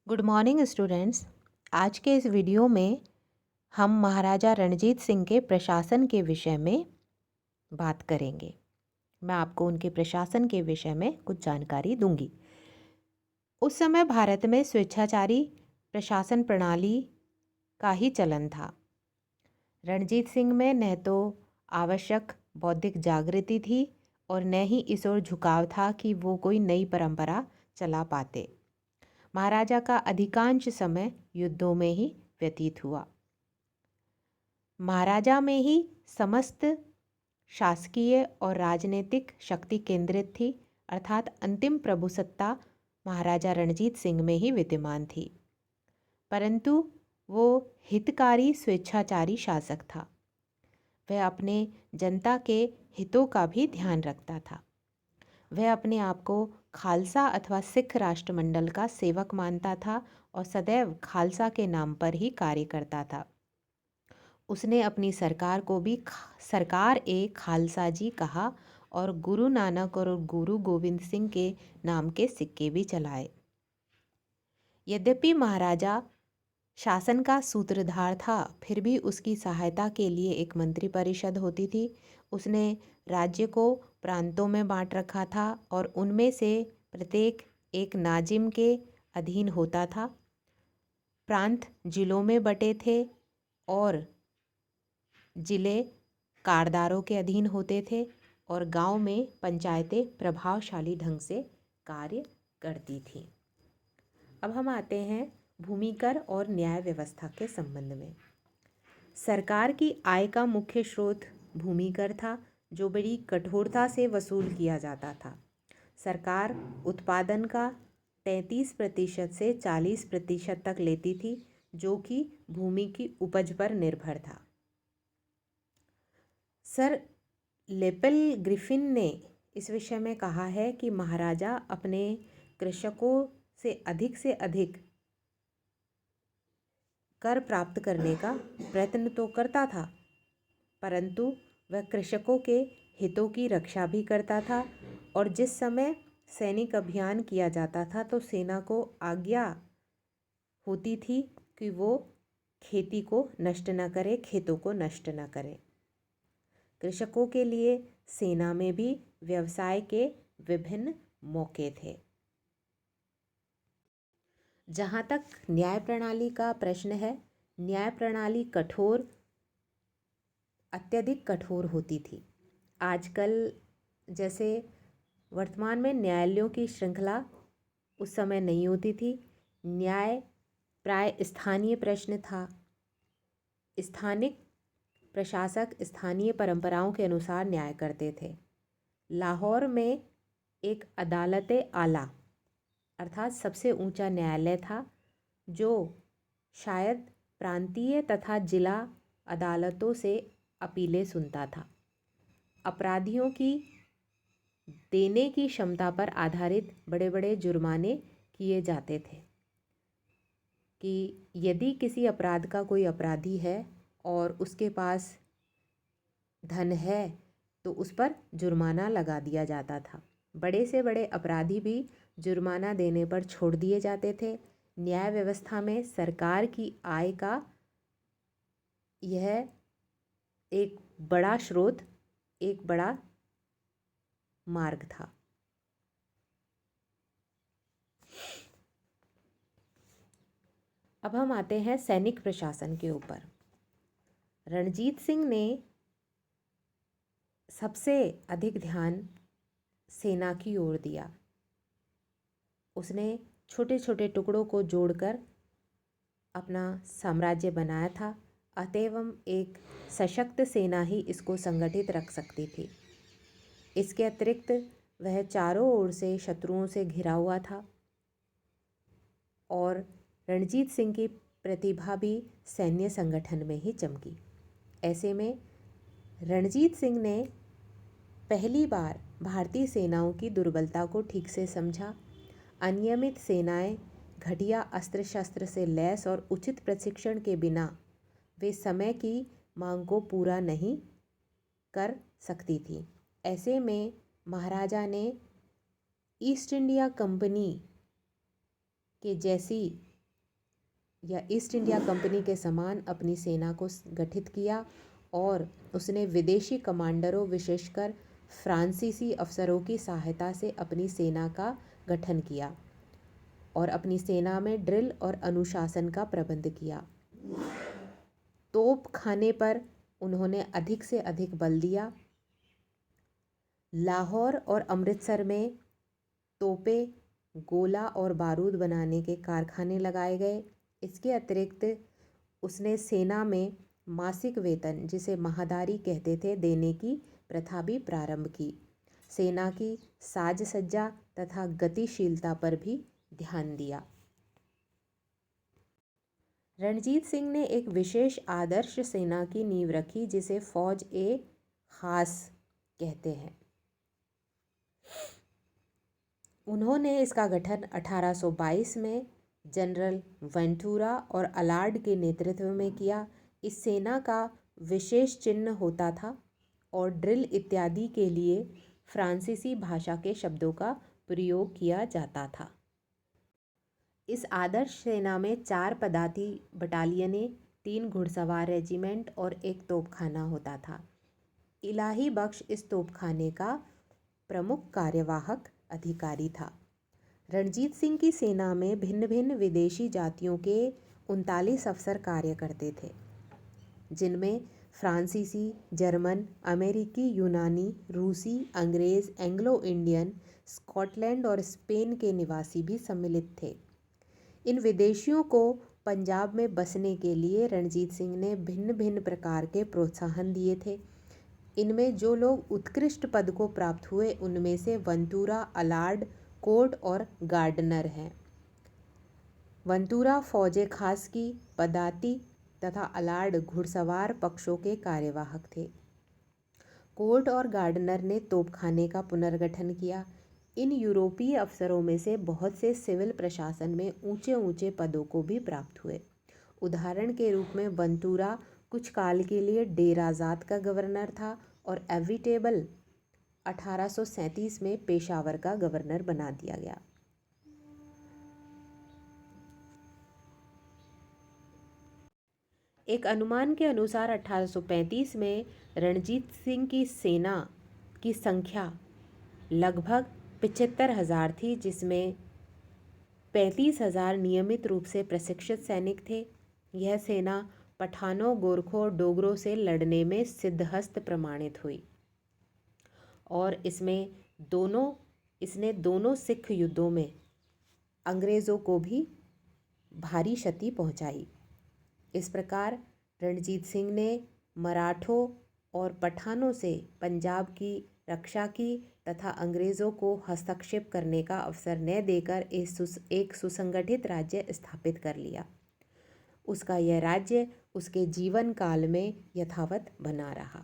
Good morning students. आज के इस वीडियो में हम महाराजा रणजीत सिंह के प्रशासन के विषय में बात करेंगे। मैं आपको उनके प्रशासन के विषय में कुछ जानकारी दूंगी। उस समय भारत में स्वेच्छाचारी प्रशासन प्रणाली का ही चलन था। रणजीत सिंह में न तो आवश्यक बौद्धिक जागृति थी और न ही इस ओर झुकाव था कि वो कोई नई परंपरा चला पाते। महाराजा का अधिकांश समय युद्धों में ही व्यतीत हुआ। महाराजा में ही समस्त शासकीय और राजनीतिक शक्ति केंद्रित थी, अर्थात अंतिम प्रभुसत्ता महाराजा रणजीत सिंह में ही विद्यमान थी। परंतु वो हितकारी स्वेच्छाचारी शासक था। वह अपने जनता के हितों का भी ध्यान रखता था। वह अपने आप को खालसा अथवा सिख राष्ट्रमंडल का सेवक मानता था और सदैव खालसा के नाम पर ही कार्य करता था। उसने अपनी सरकार को भी सरकार ए खालसा जी कहा और गुरु नानक और गुरु गोविंद सिंह के नाम के सिक्के भी चलाए। यद्यपि महाराजा शासन का सूत्रधार था, फिर भी उसकी सहायता के लिए एक मंत्री परिषद होती थी। उसने राज्य को प्रांतों में बांट रखा था और उनमें से प्रत्येक एक नाजिम के अधीन होता था। प्रांत जिलों में बटे थे और जिले कारदारों के अधीन होते थे और गांव में पंचायतें प्रभावशाली ढंग से कार्य करती थीं। अब हम आते हैं भूमिकर और न्याय व्यवस्था के संबंध में। सरकार की आय का मुख्य स्रोत भूमिकर था, जो बड़ी कठोरता से वसूल किया जाता था। सरकार उत्पादन का 33% से 40% तक लेती थी, जो कि भूमि की उपज पर निर्भर था। सर लेपेल ग्रिफिन ने इस विषय में कहा है कि महाराजा अपने कृषकों से अधिक कर प्राप्त करने का प्रयत्न तो करता था, परंतु वह कृषकों के हितों की रक्षा भी करता था। और जिस समय सैनिक अभियान किया जाता था तो सेना को आज्ञा होती थी कि वो खेती को नष्ट न करे, खेतों को नष्ट न करे। कृषकों के लिए सेना में भी व्यवसाय के विभिन्न मौके थे। जहाँ तक न्याय प्रणाली का प्रश्न है, न्याय प्रणाली अत्यधिक कठोर होती थी। आजकल जैसे वर्तमान में न्यायालयों की श्रृंखला उस समय नहीं होती थी। न्याय प्राय स्थानीय प्रश्न था। स्थानिक प्रशासक स्थानीय परंपराओं के अनुसार न्याय करते थे। लाहौर में एक अदालत आला अर्थात सबसे ऊंचा न्यायालय था, जो शायद प्रांतीय तथा जिला अदालतों से अपीलें सुनता था। अपराधियों की देने की क्षमता पर आधारित बड़े बड़े जुर्माने किए जाते थे कि यदि किसी अपराध का कोई अपराधी है और उसके पास धन है तो उस पर जुर्माना लगा दिया जाता था। बड़े से बड़े अपराधी भी जुर्माना देने पर छोड़ दिए जाते थे। न्याय व्यवस्था में सरकार की आय का यह एक बड़ा स्रोत, एक बड़ा मार्ग था। अब हम आते हैं सैनिक प्रशासन के ऊपर। रणजीत सिंह ने सबसे अधिक ध्यान सेना की ओर दिया। उसने छोटे छोटे टुकड़ों को जोड़कर अपना साम्राज्य बनाया था, अतएव एक सशक्त सेना ही इसको संगठित रख सकती थी। इसके अतिरिक्त वह चारों ओर से शत्रुओं से घिरा हुआ था और रणजीत सिंह की प्रतिभा भी सैन्य संगठन में ही चमकी। ऐसे में रणजीत सिंह ने पहली बार भारतीय सेनाओं की दुर्बलता को ठीक से समझा। अनियमित सेनाएं घटिया अस्त्र शस्त्र से लैस और उचित प्रशिक्षण के बिना वे समय की मांग को पूरा नहीं कर सकती थी। ऐसे में महाराजा ने ईस्ट इंडिया कंपनी के जैसी या ईस्ट इंडिया कंपनी के समान अपनी सेना को गठित किया और उसने विदेशी कमांडरों विशेषकर फ्रांसीसी अफसरों की सहायता से अपनी सेना का गठन किया और अपनी सेना में ड्रिल और अनुशासन का प्रबंध किया। तोप खाने पर उन्होंने अधिक से अधिक बल दिया। लाहौर और अमृतसर में तोपें, गोला और बारूद बनाने के कारखाने लगाए गए। इसके अतिरिक्त उसने सेना में मासिक वेतन, जिसे महादारी कहते थे, देने की प्रथा भी प्रारंभ की। सेना की साज सज्जा तथा गतिशीलता पर भी ध्यान दिया। रणजीत सिंह ने एक विशेष आदर्श सेना की नींव रखी जिसे फौज ए खास कहते हैं। उन्होंने इसका गठन 1822 में जनरल वेंटूरा और अलार्ड के नेतृत्व में किया। इस सेना का विशेष चिन्ह होता था और ड्रिल इत्यादि के लिए फ्रांसीसी भाषा के शब्दों का प्रयोग किया जाता था। इस आदर्श सेना में 4 पदाती बटालियनें, 3 घुड़सवार रेजिमेंट और एक तोपखाना होता था। इलाही बख्श इस तोपखाने का प्रमुख कार्यवाहक अधिकारी था। रणजीत सिंह की सेना में भिन्न भिन्न विदेशी जातियों के 39 अफसर कार्य करते थे, जिनमें फ्रांसीसी, जर्मन, अमेरिकी, यूनानी, रूसी, अंग्रेज़, एंग्लो इंडियन, स्कॉटलैंड और स्पेन के निवासी भी सम्मिलित थे। इन विदेशियों को पंजाब में बसने के लिए रणजीत सिंह ने भिन्न भिन्न प्रकार के प्रोत्साहन दिए थे। इनमें जो लोग उत्कृष्ट पद को प्राप्त हुए उनमें से वंतूरा, अलार्ड, कोर्ट और गार्डनर हैं। वंतूरा फौजे खास की पदाती तथा अलार्ड घुड़सवार पक्षों के कार्यवाहक थे। कोर्ट और गार्डनर ने तोपखाने का पुनर्गठन किया। इन यूरोपीय अफसरों में से बहुत से सिविल प्रशासन में ऊंचे ऊंचे पदों को भी प्राप्त हुए। उदाहरण के रूप में वंतूरा कुछ काल के लिए डेराजात का गवर्नर था और एविटेबल 1837 में पेशावर का गवर्नर बना दिया गया। एक अनुमान के अनुसार 1835 में रणजीत सिंह की सेना की संख्या लगभग 75,000 थी, जिसमें 35,000 नियमित रूप से प्रशिक्षित सैनिक थे। यह सेना पठानों, गोरखों और डोगरों से लड़ने में सिद्धहस्त प्रमाणित हुई और इसने दोनों सिख युद्धों में अंग्रेज़ों को भी भारी क्षति पहुंचाई। इस प्रकार रणजीत सिंह ने मराठों और पठानों से पंजाब की रक्षा की तथा अंग्रेज़ों को हस्तक्षेप करने का अवसर न देकर एक सुसंगठित राज्य स्थापित कर लिया। उसका यह राज्य उसके जीवन काल में यथावत बना रहा।